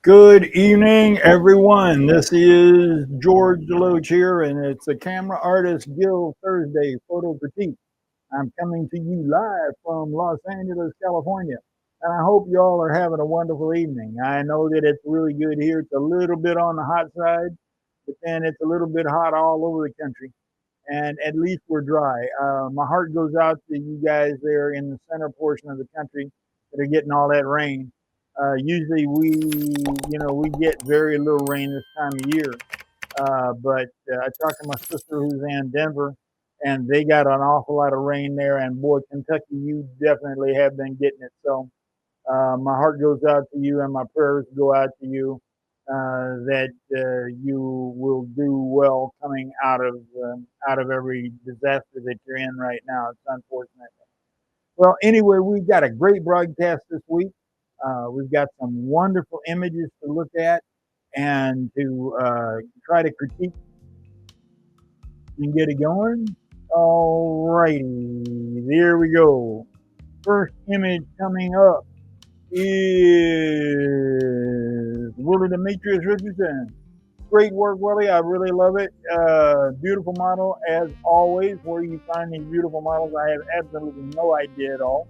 Good evening, everyone. This is George DeLoache here, and it's the Camera Artist Guild Thursday Photo Critique. I'm coming to you live from Los Angeles, California, and I hope you all are having a wonderful evening. I know that it's really good here. It's a little bit on the hot side, but then it's a little bit hot all over the country, and at least we're dry. My heart goes out to you guys there in the center portion of the country that are getting all that rain. Usually we get very little rain this time of year. But I talked to my sister who's in Denver, and they got an awful lot of rain there. And boy, Kentucky, you definitely have been getting it. So my heart goes out to you, and my prayers go out to you that you will do well coming out of every disaster that you're in right now. It's unfortunate. Well, anyway, we've got a great broadcast this week. We've got some wonderful images to look at and to try to critique and get it going. All righty, there we go. First image coming up is Willie Demetrius Richardson. Great work, Willie. I really love it. Beautiful model, as always. Where you find these beautiful models, I have absolutely no idea at all.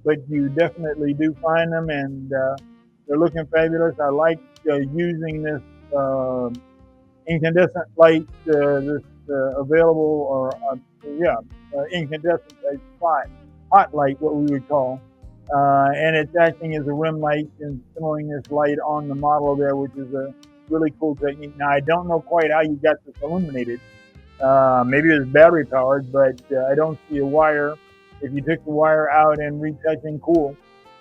But you definitely do find them, and they're looking fabulous. I like using this incandescent light, this available, or incandescent hot light, what we would call. And it's acting as a rim light and throwing this light on the model there, which is a really cool technique. Now, I don't know quite how you got this illuminated. Maybe it was battery powered, but I don't see a wire. If you took the wire out and retouching, cool.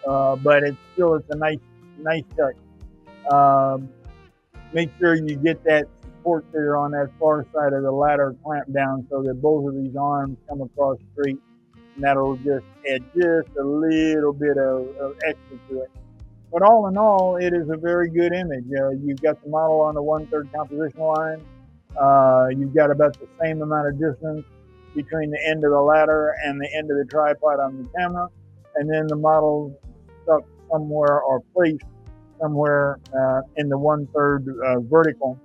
But it's a nice touch. Make sure you get that support there on that far side of the ladder clamped down so that both of these arms come across straight, and that'll just add just a little bit of extra to it. But all in all, it is a very good image. You've got the model on the 1/3 composition line. You've got about the same amount of distance between the end of the ladder and the end of the tripod on the camera, and then the model stuck somewhere or placed somewhere in the 1/3 vertical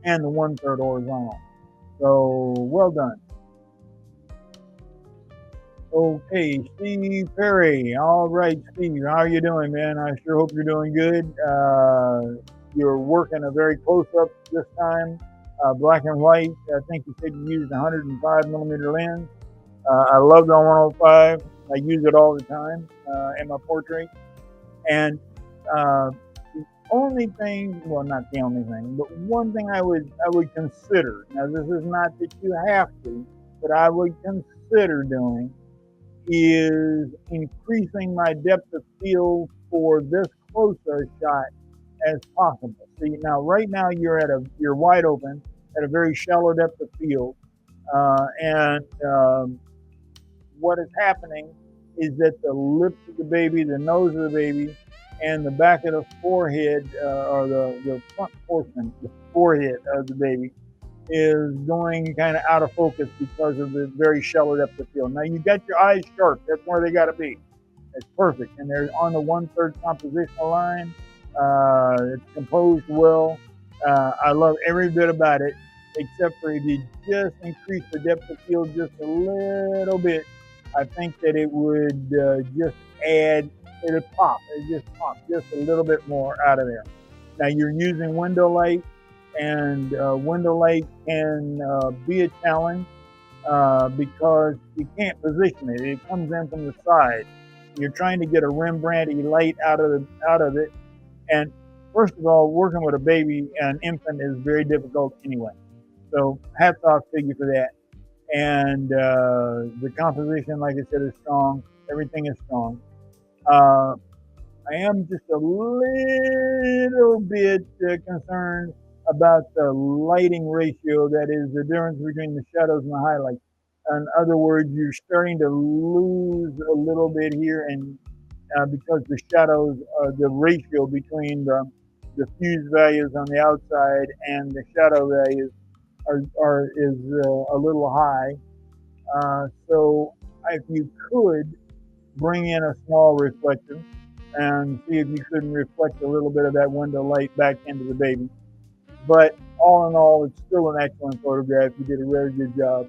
and the 1/3 horizontal. So well done. Okay, Steve Perry. All right, Steve, how are you doing, man? I sure hope you're doing good. You're working a very close-up this time, black and white. I think you said you used 105 millimeter lens. I love the 105. I use it all the time in my portrait. And the only thing, well, not the only thing, but one thing I would consider. Now, this is not that you have to, but I would consider doing is increasing my depth of field for this closer shot as possible. See, now right now you're wide open at a very shallow depth of field, and what is happening is that the lips of the baby, the nose of the baby, and the back of the forehead, or the front portion, the forehead of the baby, is going kind of out of focus because of the very shallow depth of field. Now you got your eyes sharp. That's where they got to be. It's perfect. And they're on the 1/3 compositional line. It's composed well. I love every bit about it, except for if you just increase the depth of field just a little bit, I think that it would just add, it'd pop. It just pop just a little bit more out of there. Now you're using window light, and window light can be a challenge because you can't position it. It comes in from the side. You're trying to get a Rembrandt-y light out of it. And first of all, working with a baby, an infant, is very difficult anyway. So hats off to you for that. And the composition, like I said, is strong. Everything is strong. I am just a little bit concerned about the lighting ratio, that is the difference between the shadows and the highlights. In other words, you're starting to lose a little bit here, and because the shadows, the ratio between the diffuse values on the outside and the shadow values is a little high. So if you could bring in a small reflection, and see if you couldn't reflect a little bit of that window light back into the baby. But all in all, it's still an excellent photograph. You did a very good job.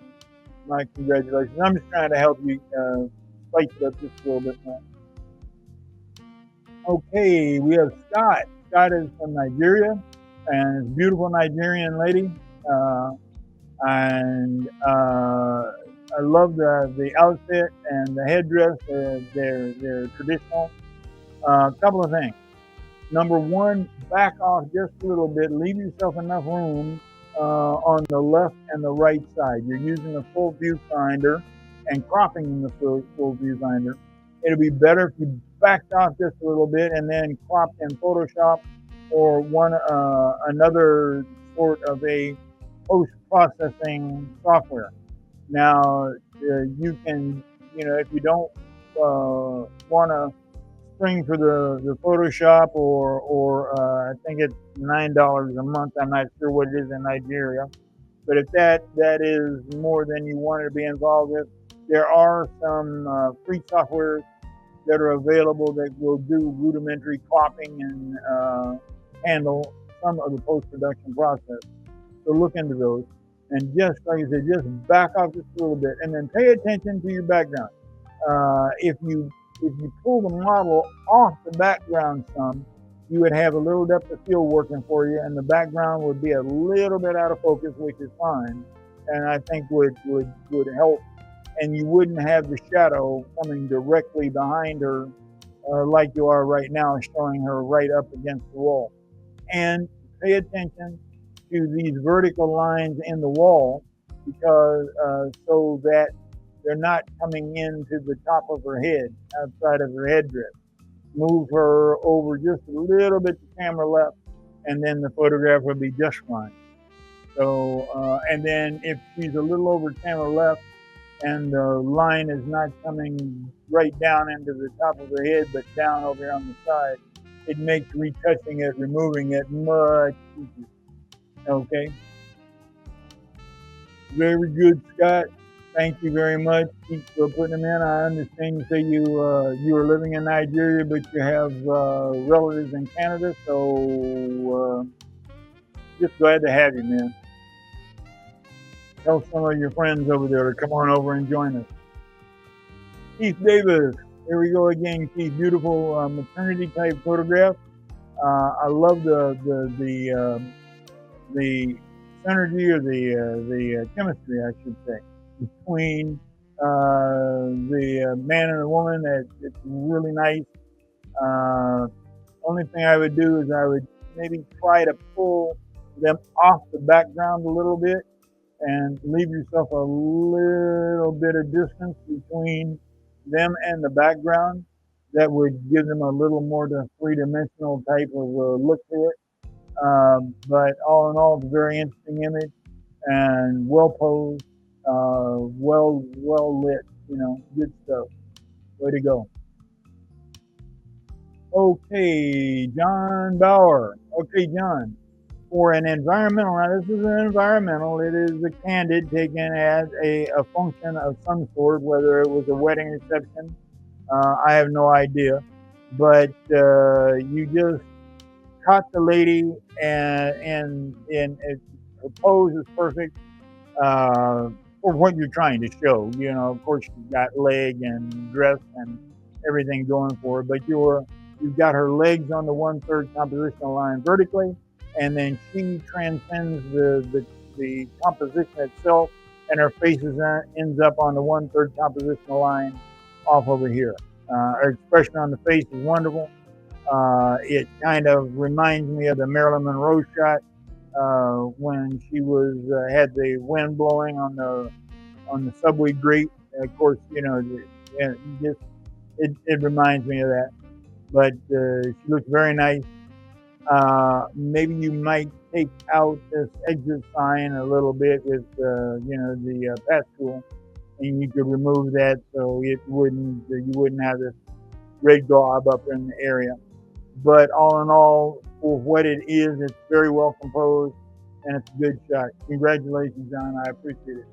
My congratulations. I'm just trying to help you spice it up just a little bit more. Okay, we have Scott. Scott is from Nigeria, and it's a beautiful Nigerian lady. And I love the outfit and the headdress. They're traditional. A couple of things. Number one, back off just a little bit. Leave yourself enough room on the left and the right side. You're using a full viewfinder and cropping in the full viewfinder. It'll be better if you backed off just a little bit and then cropped in Photoshop or another sort of a post-processing software. Now, you can, if you don't want to spring for the Photoshop or I think it's $9 a month. I'm not sure what it is in Nigeria, but if that is more than you wanted to be involved with, there are some free softwares that are available that will do rudimentary cropping and handle some of the post-production process. So look into those. And just like I said, just back off just a little bit and then pay attention to your background. If you pull the model off the background some, you would have a little depth of field working for you, and the background would be a little bit out of focus, which is fine, and I think would help. And you wouldn't have the shadow coming directly behind her like you are right now, showing her right up against the wall. And pay attention to these vertical lines in the wall, because so that they're not coming into the top of her head, outside of her headdress. Move her over just a little bit to camera left, and then the photograph will be just fine. So, and then if she's a little over camera left and the line is not coming right down into the top of her head, but down over here on the side, it makes retouching it, removing it much easier. Okay. Very good, Scott. Thank you very much. Keep putting them in. I understand you say you are living in Nigeria, but you have relatives in Canada. So just glad to have you, man. Tell some of your friends over there to come on over and join us. Keith Davis. Here we go again, Keith. Beautiful maternity type photograph. I love the synergy or the chemistry, I should say, between the man and the woman. It's really nice. Only thing I would do is I would maybe try to pull them off the background a little bit and leave yourself a little bit of distance between them and the background. That would give them a little more three-dimensional type of look to it. But all in all, it's a very interesting image and well posed, well lit, good stuff. Way to go. Okay, John Bauer. Okay, John. For an environmental, now this is an environmental, it is a candid taken as a function of some sort, whether it was a wedding reception, I have no idea. But you just caught the lady and her pose is perfect for what you're trying to show. Of course, she's got leg and dress and everything going for her, but you've got her legs on the 1/3 compositional line vertically, and then she transcends the composition itself, and her face ends up on the 1/3 compositional line off over here. Her expression on the face is wonderful. It kind of reminds me of the Marilyn Monroe shot when she had the wind blowing on the subway grate. And of course, it reminds me of that. But she looks very nice. Maybe you might take out this exit sign a little bit with the pass tool, and you could remove that so you wouldn't have this red glob up in the area. But all in all, for what it is, it's very well composed, and it's a good shot. Congratulations, John. I appreciate it.